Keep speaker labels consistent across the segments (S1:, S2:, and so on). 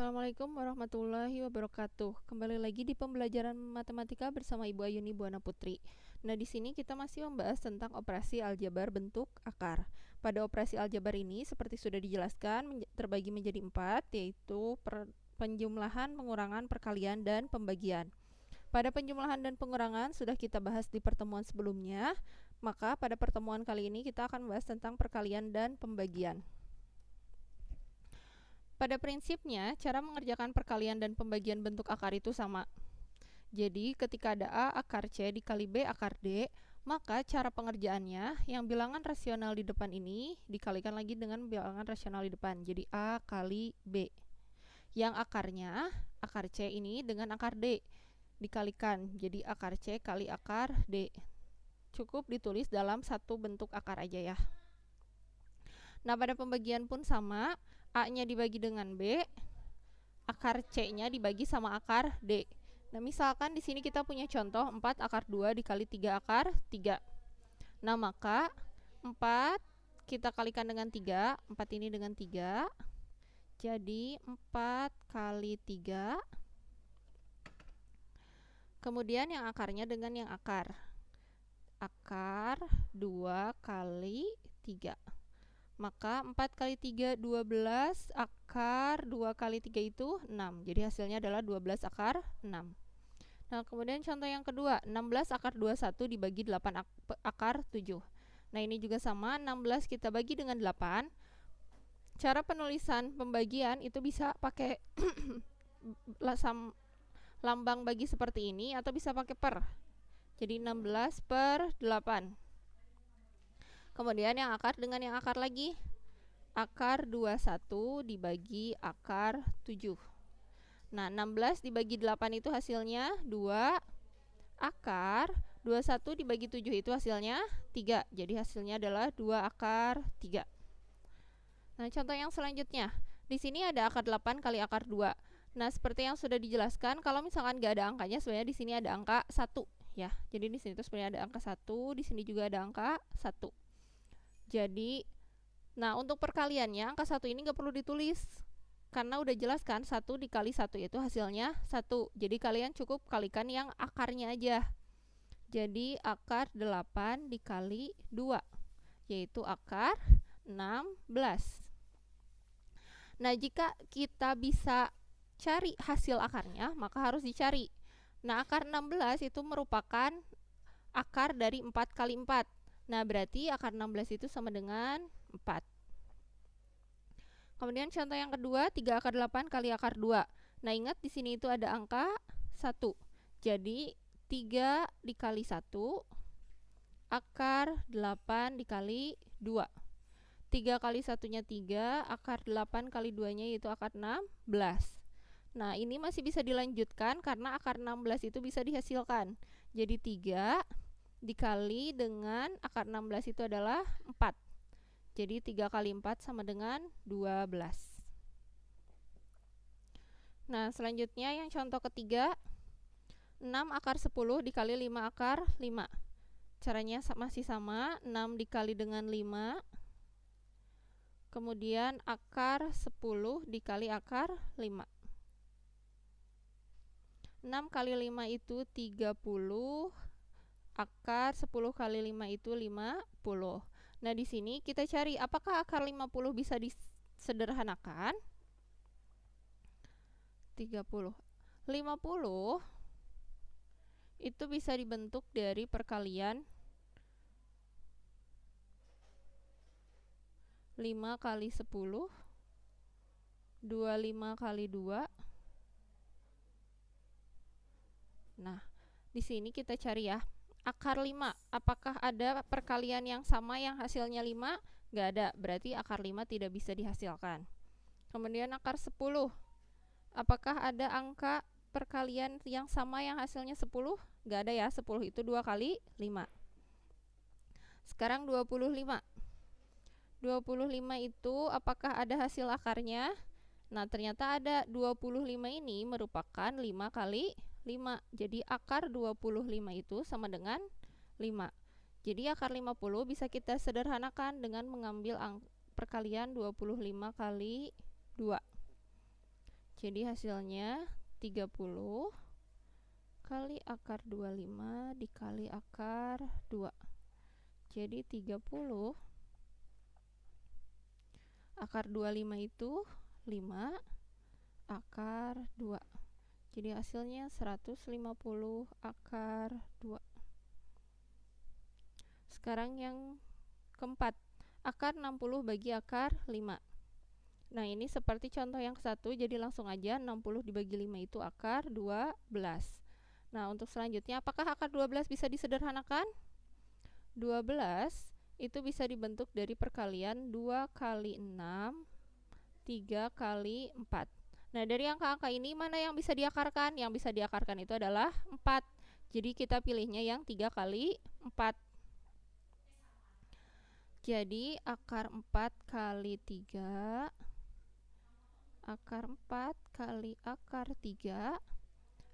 S1: Assalamualaikum warahmatullahi wabarakatuh. Kembali lagi di pembelajaran matematika bersama Ibu Ayuni Buana Putri. Nah, di sini kita masih membahas tentang operasi aljabar bentuk akar. Pada operasi aljabar ini, seperti sudah dijelaskan, terbagi menjadi 4, yaitu penjumlahan, pengurangan, perkalian, dan pembagian. Pada penjumlahan dan pengurangan sudah kita bahas di pertemuan sebelumnya, maka pada pertemuan kali ini kita akan membahas tentang perkalian dan pembagian. Pada prinsipnya, cara mengerjakan perkalian dan pembagian bentuk akar itu sama. Jadi, ketika ada A akar C dikali B akar D, maka cara pengerjaannya, yang bilangan rasional di depan ini dikalikan lagi dengan bilangan rasional di depan. Jadi, A kali B. Yang akarnya, akar C ini dengan akar D dikalikan. Jadi, akar C kali akar D. Cukup ditulis dalam satu bentuk akar aja ya. Nah, pada pembagian pun sama. A-nya dibagi dengan B, akar C-nya dibagi sama akar D. Nah, misalkan di sini kita punya contoh 4 akar 2 dikali 3 akar 3. Nah, maka 4 kita kalikan dengan 3, 4 ini dengan 3. Jadi 4 kali 3. Kemudian yang akarnya dengan yang akar. Akar 2 kali 3. Maka 4 kali 3, 12, akar 2 kali 3 itu 6. Jadi hasilnya adalah 12 akar 6. Nah, kemudian contoh yang kedua, 16 akar 21 dibagi 8 akar 7. Nah, ini juga sama, 16 kita bagi dengan 8. Cara penulisan pembagian itu bisa pakai lambang bagi seperti ini atau bisa pakai per. Jadi 16 per 8. Kemudian yang akar dengan yang akar lagi. Akar 21 dibagi akar 7. Nah, 16 dibagi 8 itu hasilnya 2. Akar 21 dibagi 7 itu hasilnya 3. Jadi hasilnya adalah 2 akar 3. Nah, contoh yang selanjutnya. Di sini ada akar 8 kali akar 2. Nah, seperti yang sudah dijelaskan, kalau misalkan nggak ada angkanya, sebenarnya di sini ada angka 1 ya. Jadi di sini tuh sebenarnya ada angka 1, di sini juga ada angka 1. Jadi, nah untuk perkaliannya angka 1 ini nggak perlu ditulis. Karena udah jelas kan 1 dikali 1 itu hasilnya 1. Jadi kalian cukup kalikan yang akarnya aja. Jadi akar 8 dikali 2. Yaitu akar 16. Nah, jika kita bisa cari hasil akarnya, maka harus dicari. Nah, akar 16 itu merupakan akar dari 4 kali 4. Nah, berarti akar 16 itu sama dengan 4. Kemudian contoh yang kedua, 3 akar 8 kali akar 2. Nah, ingat di sini itu ada angka 1. Jadi, 3 dikali 1, akar 8 dikali 2. 3 kali 1-nya 3, akar 8 kali 2-nya yaitu akar 16. Nah, ini masih bisa dilanjutkan karena akar 16 itu bisa dihasilkan. Jadi 3 dikali dengan akar 16 itu adalah 4. Jadi 3 kali 4 sama dengan 12. Nah, selanjutnya yang contoh ketiga, 6 akar 10 dikali 5 akar 5. Caranya masih sama, 6 dikali dengan 5. Kemudian akar 10 dikali akar 5. 6 kali 5 itu 30. Akar 10 kali 5 itu 50. Nah, di sini kita cari apakah akar 50 bisa disederhanakan? 30. 50 itu bisa dibentuk dari perkalian 5 kali 10, 25 kali 2. Nah, di sini kita cari ya. Akar 5, apakah ada perkalian yang sama yang hasilnya 5? Nggak ada, berarti akar 5 tidak bisa dihasilkan. Kemudian akar 10, apakah ada angka perkalian yang sama yang hasilnya 10? Nggak ada ya, 10 itu 2 kali 5. Sekarang 25. 25 itu apakah ada hasil akarnya? Nah, ternyata ada. 25 ini merupakan 5 kali 5. Jadi akar 25 itu sama dengan 5. Jadi akar 50 bisa kita sederhanakan dengan mengambil perkalian 25 kali 2. Jadi hasilnya 30 kali akar 25 dikali akar 2. Jadi 30 akar 25 itu 5 akar 2. Jadi hasilnya 150 akar 2. Sekarang yang keempat, akar 60 bagi akar 5. Nah, ini seperti contoh yang ke-1, jadi langsung aja 60 dibagi 5 itu akar 12. Nah, untuk selanjutnya, apakah akar 12 bisa disederhanakan? 12 itu bisa dibentuk dari perkalian 2 kali 6, 3 kali 4. Nah, dari angka-angka ini mana yang bisa diakarkan? Yang bisa diakarkan itu adalah 4. Jadi kita pilihnya yang 3 kali 4. Jadi akar 4 kali 3, akar 4 kali akar 3.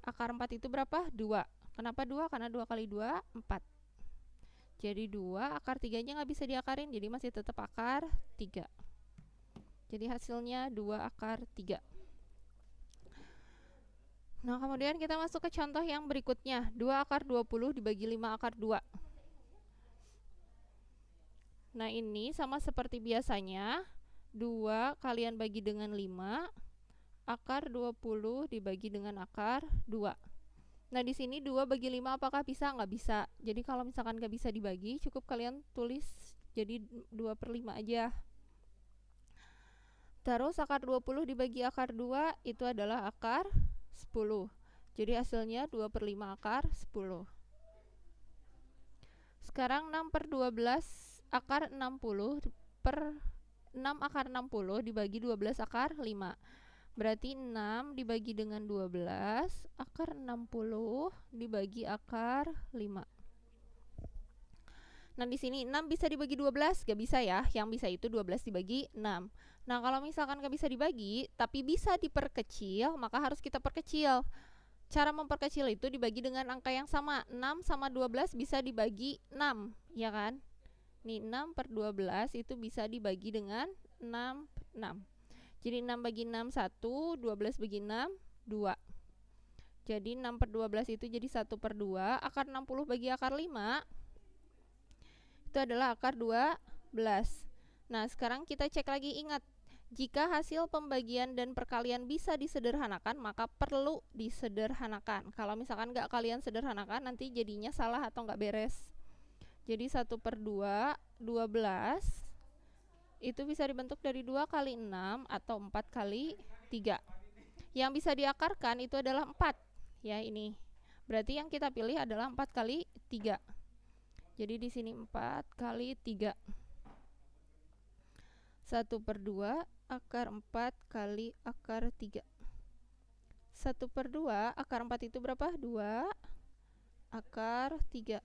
S1: Akar 4 itu berapa? 2. Kenapa 2? Karena 2 kali 2, 4. Jadi 2, akar 3-nya nggak bisa diakarin, jadi masih tetap akar 3. Jadi hasilnya 2 akar 3. Nah, kemudian kita masuk ke contoh yang berikutnya. 2 akar 20 dibagi 5 akar 2. Nah, ini sama seperti biasanya. 2 kalian bagi dengan 5, akar 20 dibagi dengan akar 2. Nah, di sini 2 bagi 5 apakah bisa? Nggak bisa. Jadi kalau misalkan nggak bisa dibagi, cukup kalian tulis jadi 2 per 5 aja. Terus akar 20 dibagi akar 2 itu adalah akar 10. Jadi hasilnya 2 per 5 akar 10. Sekarang 6 per 12 akar 60 per 6 akar 60 dibagi 12 akar 5. Berarti 6 dibagi dengan 12 akar 60 dibagi akar 5. Nah, di sini 6 bisa dibagi 12? Gak bisa ya. Yang bisa itu 12 dibagi 6. Nah, kalau misalkan gak bisa dibagi, tapi bisa diperkecil, maka harus kita perkecil. Cara memperkecil itu dibagi dengan angka yang sama. 6 sama 12 bisa dibagi 6, ya kan? Nih, 6 per 12 itu bisa dibagi dengan 6. Jadi 6 bagi 6, 1. 12 bagi 6, 2. Jadi 6 per 12 itu jadi 1 per 2. Akar 60 bagi akar 5 itu adalah akar 12. Nah, sekarang kita cek lagi. Ingat, jika hasil pembagian dan perkalian bisa disederhanakan, maka perlu disederhanakan. Kalau misalkan nggak kalian sederhanakan, nanti jadinya salah atau nggak beres. Jadi 1 per 2, 12. Itu bisa dibentuk dari 2 kali 6 atau 4 kali 3. Yang bisa diakarkan itu adalah 4. Ya, ini. Berarti yang kita pilih adalah 4 kali 3. Jadi di sini 4 kali 3. 1 per 2 akar 4 kali akar 3. 1 per 2 akar 4 itu berapa? 2 akar 3.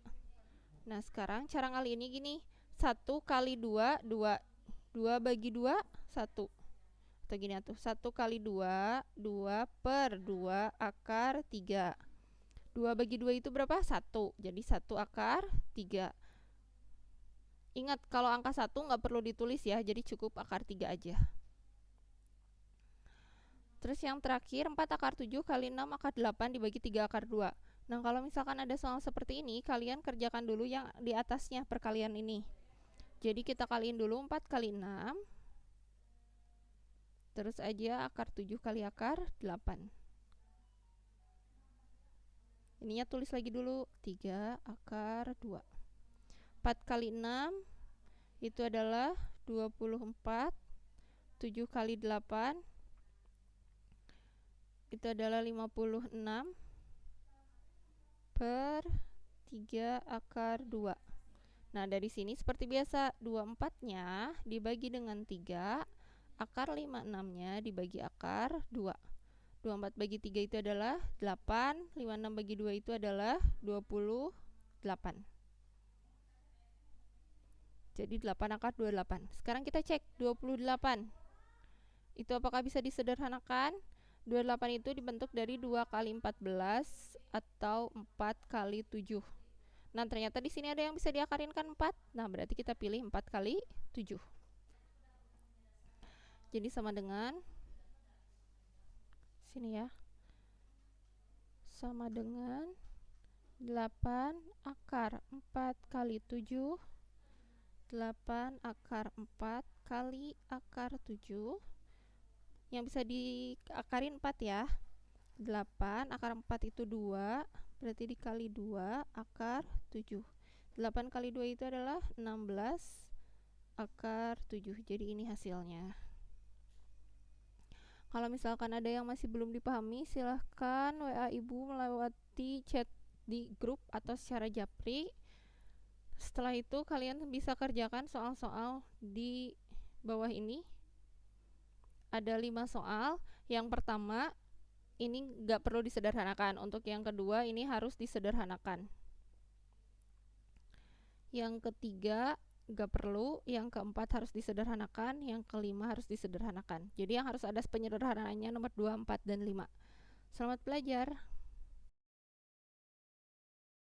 S1: Nah, sekarang cara ngaliinnya gini. 1 kali 2, 2. 2 bagi 2, 1. Atau gini atuh. 1 kali 2, 2 per 2 akar 3. 2 bagi 2 itu berapa? 1. Jadi 1 akar 3. Ingat, kalau angka 1 nggak perlu ditulis ya, jadi cukup akar 3 aja. Terus yang terakhir, 4 akar 7 kali 6 akar 8 dibagi 3 akar 2. Nah, kalau misalkan ada soal seperti ini, kalian kerjakan dulu yang di atasnya perkalian ini. Jadi kita kaliin dulu 4 kali 6. Terus aja akar 7 kali akar 8. Ininya tulis lagi dulu, 3 akar 2. 4 kali 6 itu adalah 24. 7 kali 8 itu adalah 56 per 3 akar 2. Nah, dari sini seperti biasa, 24-nya dibagi dengan 3, akar 56-nya dibagi akar 2. 24 bagi 3 itu adalah 8, 56 bagi 2 itu adalah 28. Jadi 8 akar 28. Sekarang kita cek 28. Itu apakah bisa disederhanakan? 28 itu dibentuk dari 2 kali 14 atau 4 kali 7. Nah, ternyata di sini ada yang bisa diakarin kan 4. Nah, berarti kita pilih 4 kali 7. Jadi sama dengan sini ya, sama dengan 8 akar 4 kali 7, 8 akar 4 kali akar 7, yang bisa diakarin 4 ya. 8 akar 4 itu 2, berarti dikali 2 akar 7. 8 kali 2 itu adalah 16 akar 7. Jadi ini hasilnya. Kalau misalkan ada yang masih belum dipahami, silahkan WA ibu melewati chat di grup atau secara japri. Setelah itu kalian bisa kerjakan soal-soal di bawah ini. Ada 5 soal. Yang pertama ini nggak perlu disederhanakan. Untuk yang kedua ini harus disederhanakan. Yang ketiga nggak perlu, yang keempat harus disederhanakan, yang kelima harus disederhanakan. Jadi yang harus ada penyederhanaannya nomor 2, 4, dan 5. Selamat belajar.